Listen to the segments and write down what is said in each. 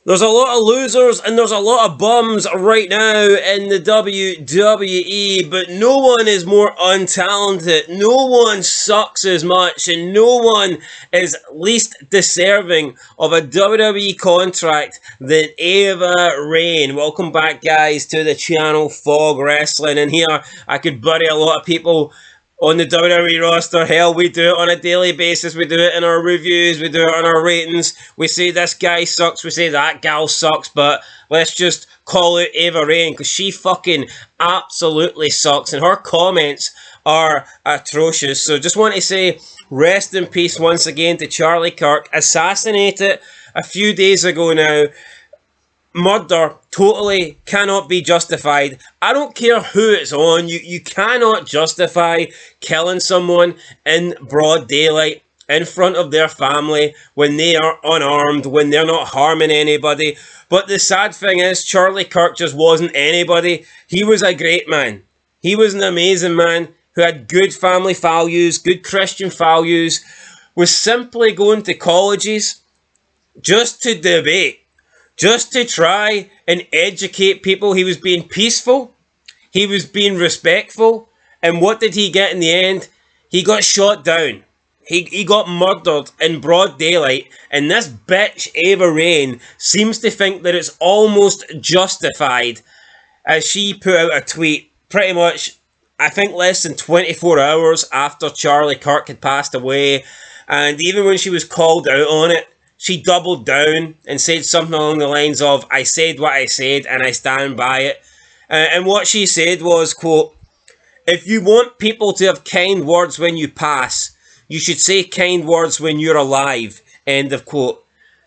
There's a lot of losers and there's a lot of bums right now in the WWE, but no one is more untalented, no one sucks as much, and no one is least deserving of a WWE contract than Ava Rain. Welcome back, guys, to the channel Fog Wrestling, and here I could bury a lot of people on the WWE roster. Hell, we do it on a daily basis. We do it in our reviews. We do it on our ratings. We say this guy sucks. We say that gal sucks. But let's just call out Ava Rain because she fucking absolutely sucks. And her comments are atrocious. So just want to say rest in peace once again to Charlie Kirk. Assassinated a few days ago now. Murder totally cannot be justified. I don't care who it's on. You cannot justify killing someone in broad daylight in front of their family when they are unarmed, when they're not harming anybody. But the sad thing is, Charlie Kirk just wasn't anybody. He was a great man. He was an amazing man who had good family values, good Christian values, was simply going to colleges just to debate, just to try and educate people. He was being peaceful. He was being respectful. And what did he get in the end? He got shot down. He got murdered in broad daylight. And this bitch, Ava Rain, seems to think that it's almost justified, as she put out a tweet pretty much, I think, less than 24 hours after Charlie Kirk had passed away. And even when she was called out on it, she doubled down and said something along the lines of, I said what I said and I stand by it. And what she said was, quote, if you want people to have kind words when you pass, you should say kind words when you're alive. End of quote.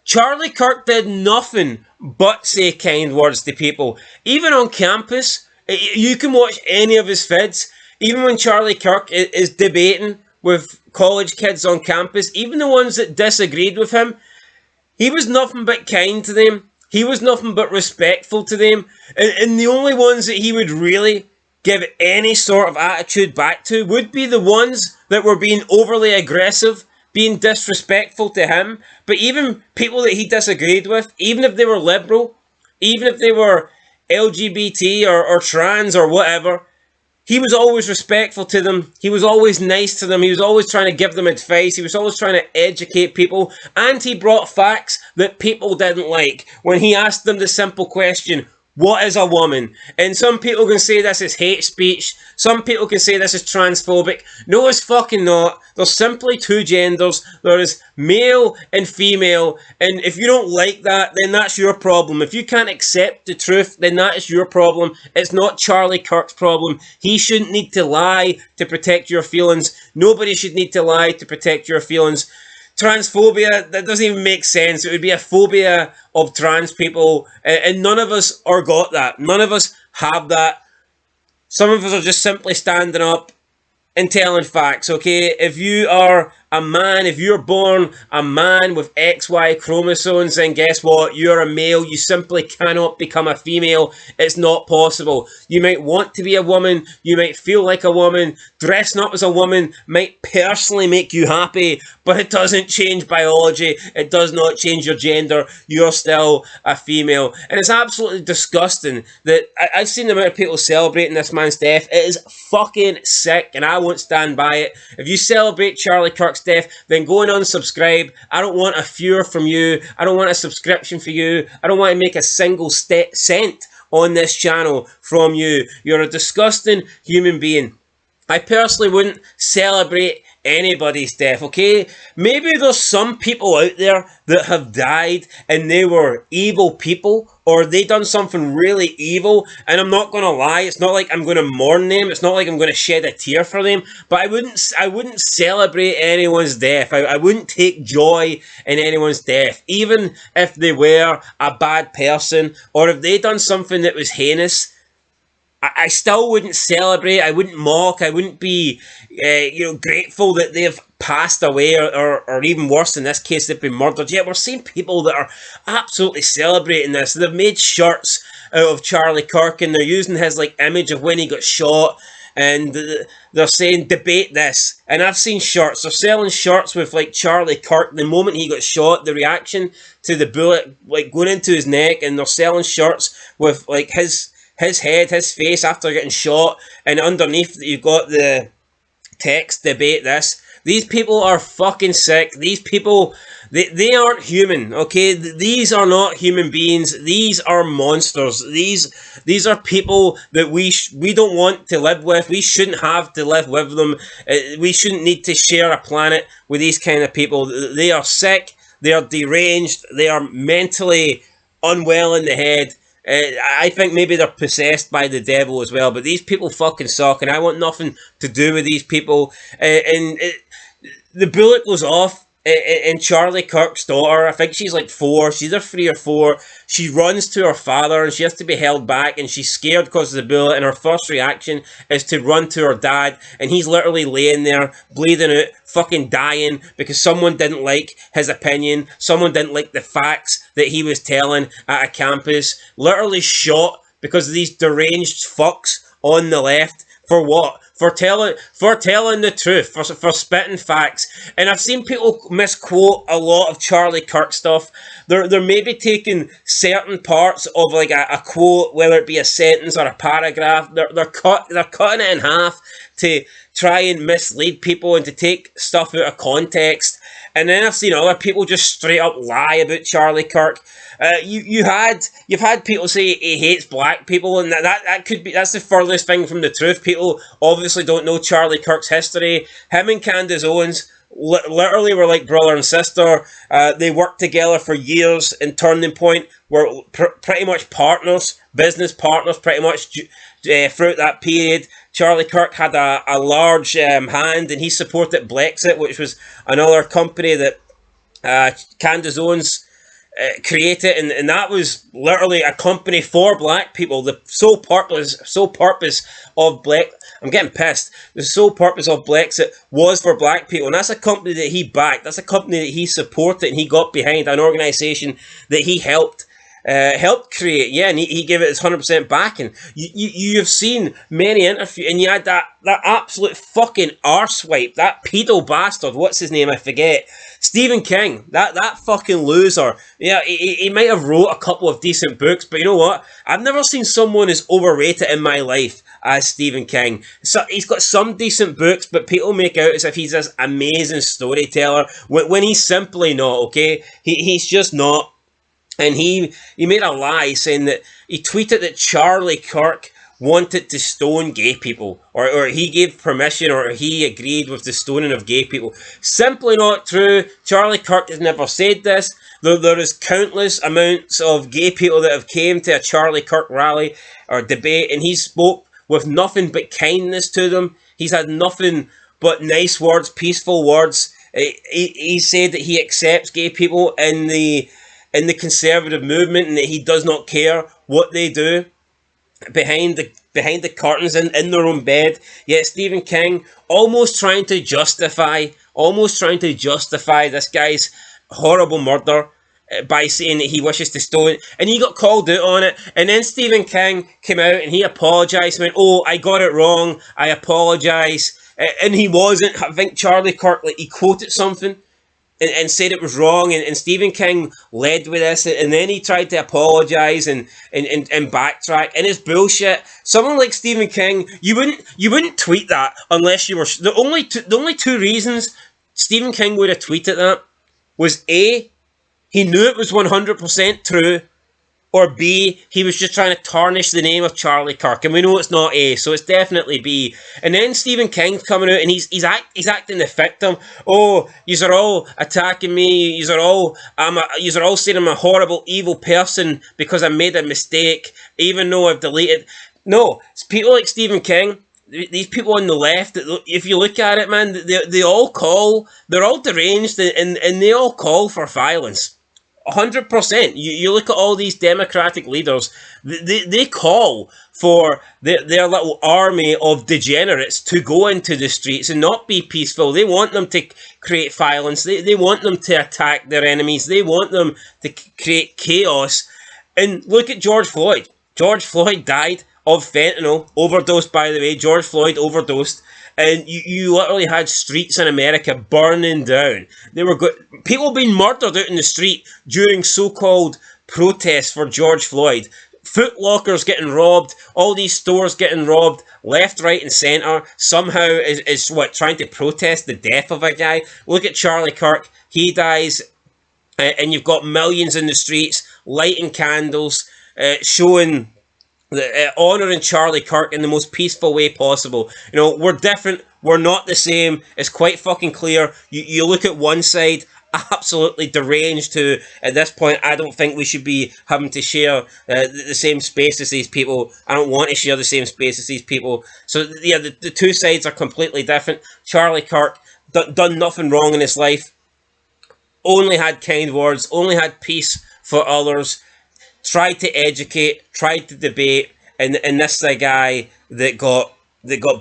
Charlie Kirk did nothing but say kind words to people. Even on campus, you can watch any of his vids. Even when Charlie Kirk is debating with college kids on campus, even the ones that disagreed with him, he was nothing but kind to them. He was nothing but respectful to them. And the only ones that he would really give any sort of attitude back to would be the ones that were being overly aggressive, being disrespectful to him. But even people that he disagreed with, even if they were liberal, even if they were LGBT or trans or whatever, he was always respectful to them. He was always nice to them. He was always trying to give them advice. He was always trying to educate people. And he brought facts that people didn't like. When he asked them the simple question, what is a woman? And some people can say this is hate speech. Some people can say this is transphobic. No, it's fucking not. There's simply two genders. There is male and female. And if you don't like that, then that's your problem. If you can't accept the truth, then that is your problem. It's not Charlie Kirk's problem. He shouldn't need to lie to protect your feelings. Nobody should need to lie to protect your feelings. Transphobia, that doesn't even make sense. It would be a phobia of trans people, and none of us are got that. None of us have that. Some of us are just simply standing up and telling facts, okay? If you are a man, if you're born a man with XY chromosomes, then guess what? You're a male. You simply cannot become a female. It's not possible. You might want to be a woman. You might feel like a woman. Dressing up as a woman might personally make you happy, but it doesn't change biology. It does not change your gender. You're still a female. And it's absolutely disgusting that I've seen the amount of people celebrating this man's death. It is fucking sick, and I won't stand by it. If you celebrate Charlie Kirk's death, then go and unsubscribe. I don't want a viewer from you. I don't want a subscription for you. I don't want to make a single cent on this channel from you. You're a disgusting human being. I personally wouldn't celebrate anybody's death, okay? Maybe there's some people out there that have died and they were evil people, or they done something really evil, and I'm not gonna lie, it's not like I'm gonna mourn them, it's not like I'm gonna shed a tear for them, but I wouldn't celebrate anyone's death. I wouldn't take joy in anyone's death, even if they were a bad person, or if they done something that was heinous. I still wouldn't celebrate. I wouldn't mock. I wouldn't be, grateful that they've passed away, or even worse in this case, they've been murdered. Yet we're seeing people that are absolutely celebrating this. They've made shirts out of Charlie Kirk, and they're using his image of when he got shot, and they're saying debate this. And I've seen shirts. They're selling shirts with Charlie Kirk the moment he got shot, the reaction to the bullet like going into his neck, and they're selling shirts with like his head, his face after getting shot, and underneath you've got the text debate this. These people are fucking sick. These people, they aren't human, okay? These are not human beings. These are monsters. These are people that we don't want to live with. We shouldn't have to live with them. We shouldn't need to share a planet with these kind of people. They are sick. They are deranged. They are mentally unwell in the head. I think maybe they're possessed by the devil as well, but these people fucking suck, and I want nothing to do with these people. The bullet goes off, and Charlie Kirk's daughter, I think she's like 4, she's either 3 or 4, she runs to her father, and she has to be held back, and she's scared because of the bullet, and her first reaction is to run to her dad, and he's literally laying there, bleeding out, fucking dying, because someone didn't like his opinion, someone didn't like the facts that he was telling at a campus, literally shot because of these deranged fucks on the left. For what? For telling the truth, for spitting facts. And I've seen people misquote a lot of Charlie Kirk stuff. They're maybe taking certain parts of like a quote, whether it be a sentence or a paragraph, they're cutting it in half to try and mislead people and to take stuff out of context. And then I've seen other people just straight up lie about Charlie Kirk. You've had people say he hates black people, and that's the furthest thing from the truth. People obviously don't know Charlie Kirk's history. Him and Candace Owens literally were like brother and sister. They worked together for years. In Turning Point, were pretty much partners, business partners, pretty much throughout that period. Charlie Kirk had a large hand, and he supported Brexit, which was another company that Candace Owens created, and that was literally a company for black people. The sole purpose of I'm getting pissed. The sole purpose of Brexit was for black people, and that's a company that he backed. That's a company that he supported, and he got behind, an organisation that he helped create, yeah, and he gave it his 100% backing. You have seen many interviews, and you had that absolute fucking arsewipe, that pedo bastard, what's his name, I forget, Stephen King, that fucking loser. Yeah, he might have wrote a couple of decent books, but you know what? I've never seen someone as overrated in my life as Stephen King. So he's got some decent books, but people make out as if he's this amazing storyteller when he's simply not, okay? He's just not. And he made a lie saying that he tweeted that Charlie Kirk wanted to stone gay people, or he gave permission, or he agreed with the stoning of gay people. Simply not true. Charlie Kirk has never said this. There is countless amounts of gay people that have came to a Charlie Kirk rally or debate, and he spoke with nothing but kindness to them. He's had nothing but nice words, peaceful words. He said that he accepts gay people in the conservative movement, and that he does not care what they do behind the curtains in their own bed. Yet Stephen King almost trying to justify this guy's horrible murder by saying that he wishes to stone, and he got called out on it. And then Stephen King came out and he apologised, went, "Oh, I got it wrong, I apologise." And he wasn't. I think Charlie Kirk, like, he quoted something and said it was wrong, and Stephen King led with this, and then he tried to apologise and backtrack, and it's bullshit. Someone like Stephen King, you wouldn't tweet that unless you were the only two reasons Stephen King would have tweeted that was A, he knew it was 100% true, or B, he was just trying to tarnish the name of Charlie Kirk, and we know it's not A, so it's definitely B. And then Stephen King's coming out and he's acting the victim. Oh, yous are all attacking me. Yous are all saying I'm a horrible, evil person because I made a mistake, even though I've deleted. No, it's people like Stephen King. These people on the left, if you look at it, man, they're all deranged, and they all call for violence. 100%. You look at all these democratic leaders, they call for their little army of degenerates to go into the streets and not be peaceful. They want them to create violence. They want them to attack their enemies. They want them to create chaos. And look at George Floyd. George Floyd died of fentanyl, overdosed by the way, George Floyd overdosed, and you literally had streets in America burning down. They were people being murdered out in the street during so-called protests for George Floyd. Foot Lockers getting robbed, all these stores getting robbed, left, right, and centre. Somehow is what, trying to protest the death of a guy. Look at Charlie Kirk. He dies, and you've got millions in the streets lighting candles, showing honouring Charlie Kirk in the most peaceful way possible. You know, we're different. We're not the same. It's quite fucking clear. You look at one side, absolutely deranged, who at this point I don't think we should be having to share the same space as these people. I don't want to share the same space as these people. So yeah, the two sides are completely different. Charlie Kirk done nothing wrong in his life. Only had kind words. Only had peace for others. Tried to educate. Tried to debate. And this is a guy that got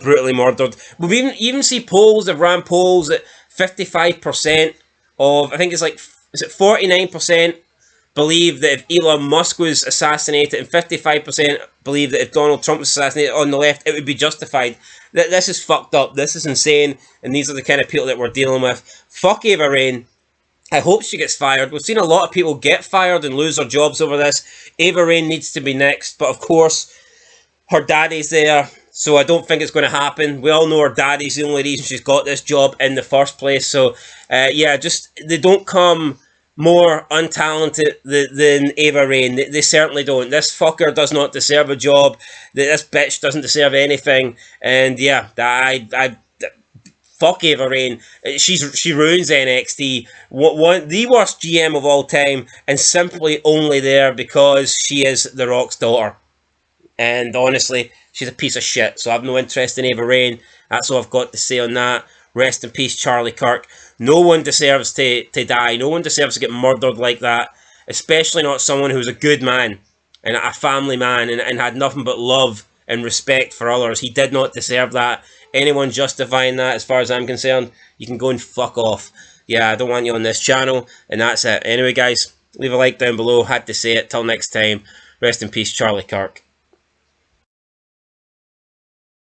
brutally murdered. We even see polls that ran polls at 55% of, I think it's like, is it 49% believe that if Elon Musk was assassinated, and 55% believe that if Donald Trump was assassinated on the left, it would be justified. This is fucked up. This is insane. And these are the kind of people that we're dealing with. Fuck Ava Rain. I hope she gets fired. We've seen a lot of people get fired and lose their jobs over this. Ava Rain needs to be next. But of course, her daddy's there, so I don't think it's going to happen. We all know her daddy's the only reason she's got this job in the first place. So, yeah, just, they don't come more untalented than Ava Rain. They certainly don't. This fucker does not deserve a job. This bitch doesn't deserve anything. And yeah, fuck Ava Rain. She ruins NXT. The worst GM of all time, and simply only there because she is The Rock's daughter. And honestly, she's a piece of shit. So I have no interest in Ava Rain. That's all I've got to say on that. Rest in peace, Charlie Kirk. No one deserves to die. No one deserves to get murdered like that. Especially not someone who's a good man and a family man and had nothing but love and respect for others. He did not deserve that. Anyone justifying that, as far as I'm concerned, you can go and fuck off. Yeah, I don't want you on this channel. And that's it. Anyway, guys, leave a like down below. Had to say it. Till next time. Rest in peace, Charlie Kirk.